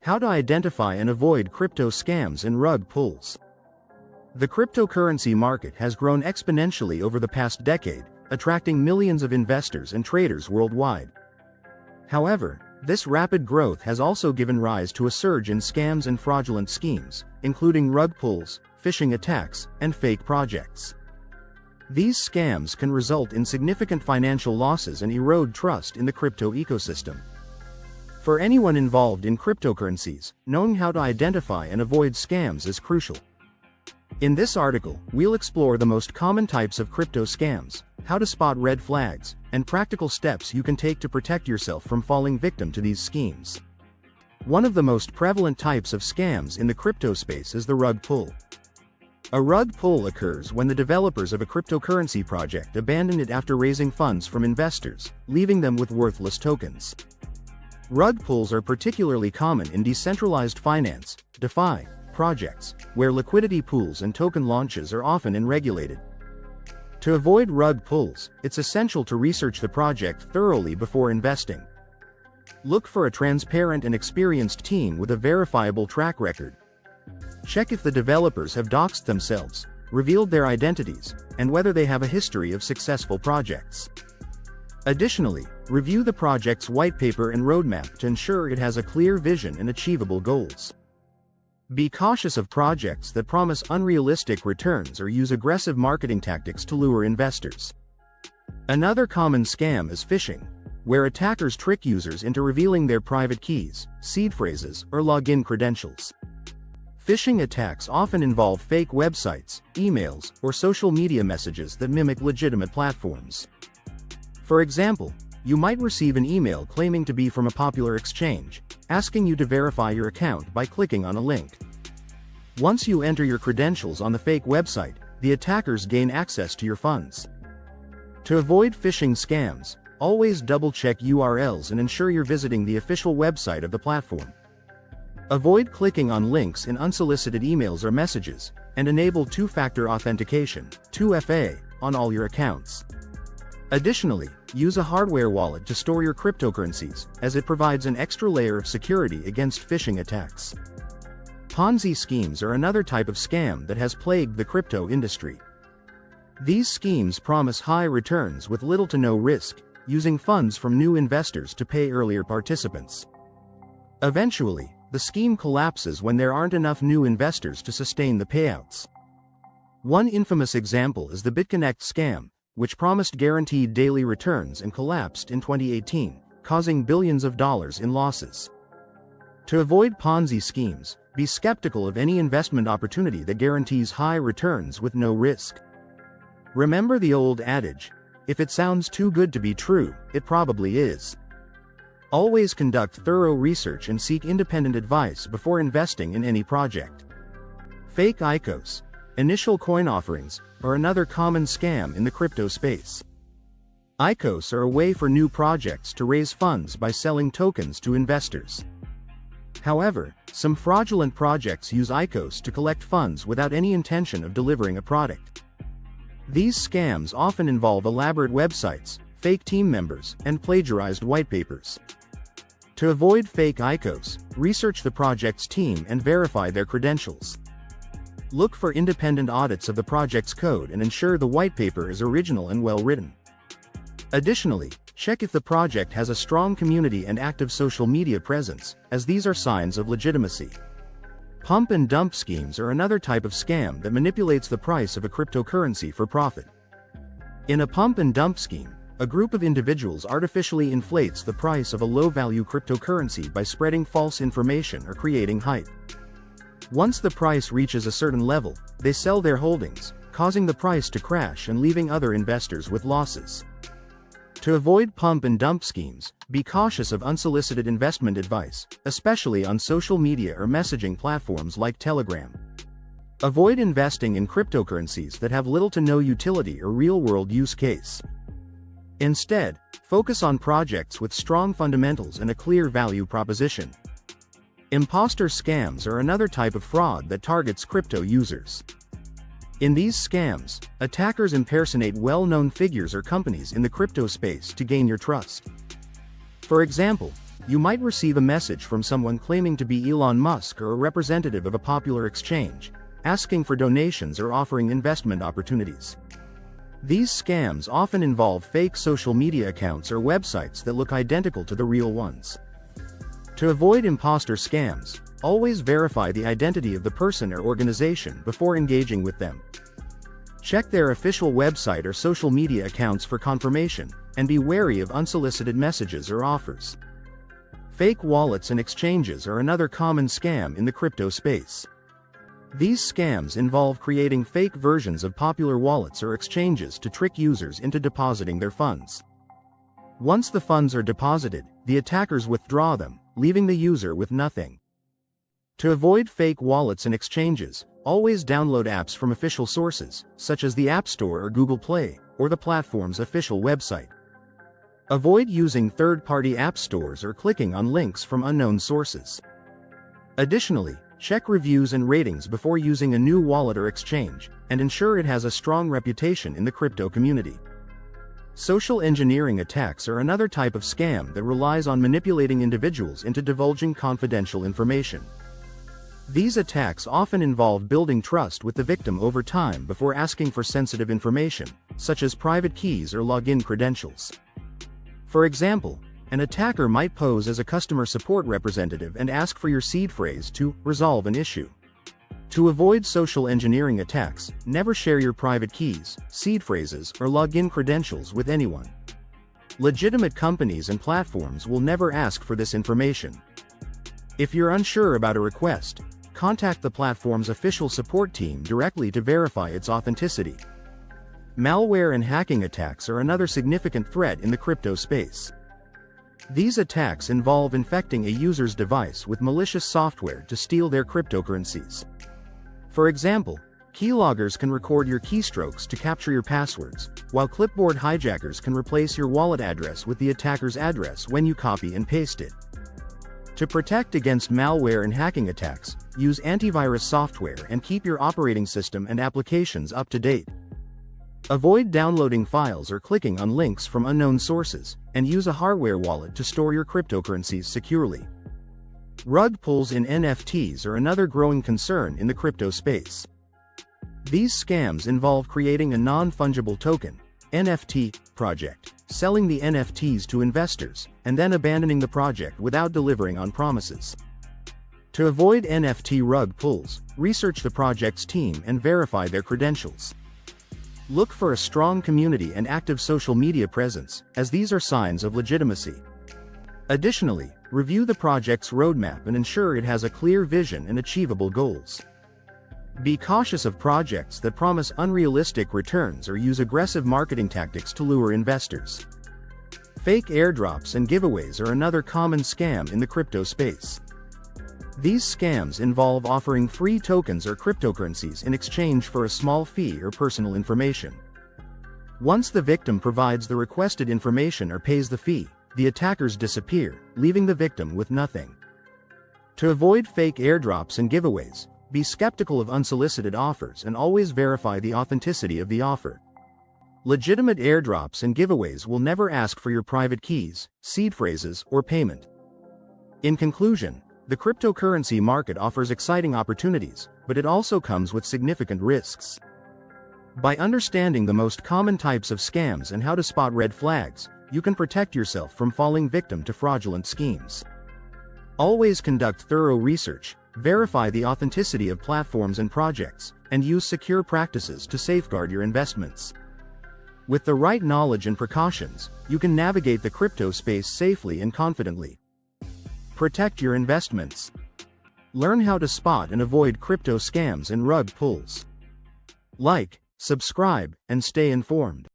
How to identify and avoid crypto scams and rug pulls. The cryptocurrency market has grown exponentially over the past decade, attracting millions of investors and traders worldwide. However, this rapid growth has also given rise to a surge in scams and fraudulent schemes, including rug pulls, phishing attacks, and fake projects. These scams can result in significant financial losses and erode trust in the crypto ecosystem. For anyone involved in cryptocurrencies, knowing how to identify and avoid scams is crucial. In this article, we'll explore the most common types of crypto scams, how to spot red flags, and practical steps you can take to protect yourself from falling victim to these schemes. One of the most prevalent types of scams in the crypto space is the rug pull. A rug pull occurs when the developers of a cryptocurrency project abandon it after raising funds from investors, leaving them with worthless tokens. Rug pulls are particularly common in decentralized finance, DeFi, projects, where liquidity pools and token launches are often unregulated. To avoid rug pulls, it's essential to research the project thoroughly before investing. Look for a transparent and experienced team with a verifiable track record. Check if the developers have doxed themselves, revealed their identities, and whether they have a history of successful projects. Additionally, review the project's white paper and roadmap to ensure it has a clear vision and achievable goals. Be cautious of projects that promise unrealistic returns or use aggressive marketing tactics to lure investors. Another common scam is phishing, where attackers trick users into revealing their private keys, seed phrases, or login credentials. Phishing attacks often involve fake websites, emails, or social media messages that mimic legitimate platforms. For example, you might receive an email claiming to be from a popular exchange, asking you to verify your account by clicking on a link. Once you enter your credentials on the fake website, the attackers gain access to your funds. To avoid phishing scams, always double-check URLs and ensure you're visiting the official website of the platform. Avoid clicking on links in unsolicited emails or messages, and enable two-factor authentication, 2FA, on all your accounts. Additionally, use a hardware wallet to store your cryptocurrencies, as it provides an extra layer of security against phishing attacks. Ponzi schemes are another type of scam that has plagued the crypto industry. These schemes promise high returns with little to no risk, using funds from new investors to pay earlier participants. Eventually, the scheme collapses when there aren't enough new investors to sustain the payouts. One infamous example is the BitConnect scam, which promised guaranteed daily returns and collapsed in 2018, causing billions of dollars in losses. To avoid Ponzi schemes, be skeptical of any investment opportunity that guarantees high returns with no risk. Remember the old adage, if it sounds too good to be true, it probably is. Always conduct thorough research and seek independent advice before investing in any project. Fake ICOs, initial coin offerings, are another common scam in the crypto space. ICOs are a way for new projects to raise funds by selling tokens to investors. However, some fraudulent projects use ICOs to collect funds without any intention of delivering a product. These scams often involve elaborate websites, fake team members, and plagiarized white papers. To avoid fake ICOs, research the project's team and verify their credentials. Look for independent audits of the project's code and ensure the white paper is original and well written. Additionally, check if the project has a strong community and active social media presence, as these are signs of legitimacy. Pump and dump schemes are another type of scam that manipulates the price of a cryptocurrency for profit. In a pump and dump scheme, a group of individuals artificially inflates the price of a low-value cryptocurrency by spreading false information or creating hype. Once the price reaches a certain level, they sell their holdings, causing the price to crash and leaving other investors with losses. To avoid pump and dump schemes, be cautious of unsolicited investment advice, especially on social media or messaging platforms like Telegram. Avoid investing in cryptocurrencies that have little to no utility or real-world use case. Instead, focus on projects with strong fundamentals and a clear value proposition. Imposter scams are another type of fraud that targets crypto users. In these scams, attackers impersonate well-known figures or companies in the crypto space to gain your trust. For example, You might receive a message from someone claiming to be Elon Musk or a representative of a popular exchange, asking for donations or offering investment opportunities. These scams often involve fake social media accounts or websites that look identical to the real ones. To avoid imposter scams, always verify the identity of the person or organization before engaging with them. Check their official website or social media accounts for confirmation, and be wary of unsolicited messages or offers. Fake wallets and exchanges are another common scam in the crypto space. These scams involve creating fake versions of popular wallets or exchanges to trick users into depositing their funds. Once the funds are deposited, the attackers withdraw them, leaving the user with nothing. To avoid fake wallets and exchanges, always download apps from official sources, such as the App Store or Google Play, or the platform's official website. Avoid using third-party app stores or clicking on links from unknown sources. Additionally, check reviews and ratings before using a new wallet or exchange, and ensure it has a strong reputation in the crypto community. Social engineering attacks are another type of scam that relies on manipulating individuals into divulging confidential information. These attacks often involve building trust with the victim over time before asking for sensitive information, such as private keys or login credentials. For example, an attacker might pose as a customer support representative and ask for your seed phrase to resolve an issue. To avoid social engineering attacks, never share your private keys, seed phrases, or login credentials with anyone. Legitimate companies and platforms will never ask for this information. If you're unsure about a request, contact the platform's official support team directly to verify its authenticity. Malware and hacking attacks are another significant threat in the crypto space. These attacks involve infecting a user's device with malicious software to steal their cryptocurrencies. For example, keyloggers can record your keystrokes to capture your passwords, while clipboard hijackers can replace your wallet address with the attacker's address when you copy and paste it. To protect against malware and hacking attacks, use antivirus software and keep your operating system and applications up to date. Avoid downloading files or clicking on links from unknown sources, and use a hardware wallet to store your cryptocurrencies securely. Rug pulls in NFTs are another growing concern in the crypto space. These scams involve creating a non-fungible token, NFT, project, selling the NFTs to investors, and then abandoning the project without delivering on promises. To avoid NFT rug pulls, research the project's team and verify their credentials. Look for a strong community and active social media presence, as these are signs of legitimacy. Additionally, review the project's roadmap and ensure it has a clear vision and achievable goals. Be cautious of projects that promise unrealistic returns or use aggressive marketing tactics to lure investors. Fake airdrops and giveaways are another common scam in the crypto space. These scams involve offering free tokens or cryptocurrencies in exchange for a small fee or personal information. Once the victim provides the requested information or pays the fee, the attackers disappear, leaving the victim with nothing. To avoid fake airdrops and giveaways, be skeptical of unsolicited offers and always verify the authenticity of the offer. Legitimate airdrops and giveaways will never ask for your private keys, seed phrases, or payment. In conclusion, the cryptocurrency market offers exciting opportunities, but it also comes with significant risks. By understanding the most common types of scams and how to spot red flags, you can protect yourself from falling victim to fraudulent schemes. Always conduct thorough research, verify the authenticity of platforms and projects, and use secure practices to safeguard your investments. With the right knowledge and precautions, you can navigate the crypto space safely and confidently. Protect your investments. Learn how to spot and avoid crypto scams and rug pulls. Like, subscribe, and stay informed.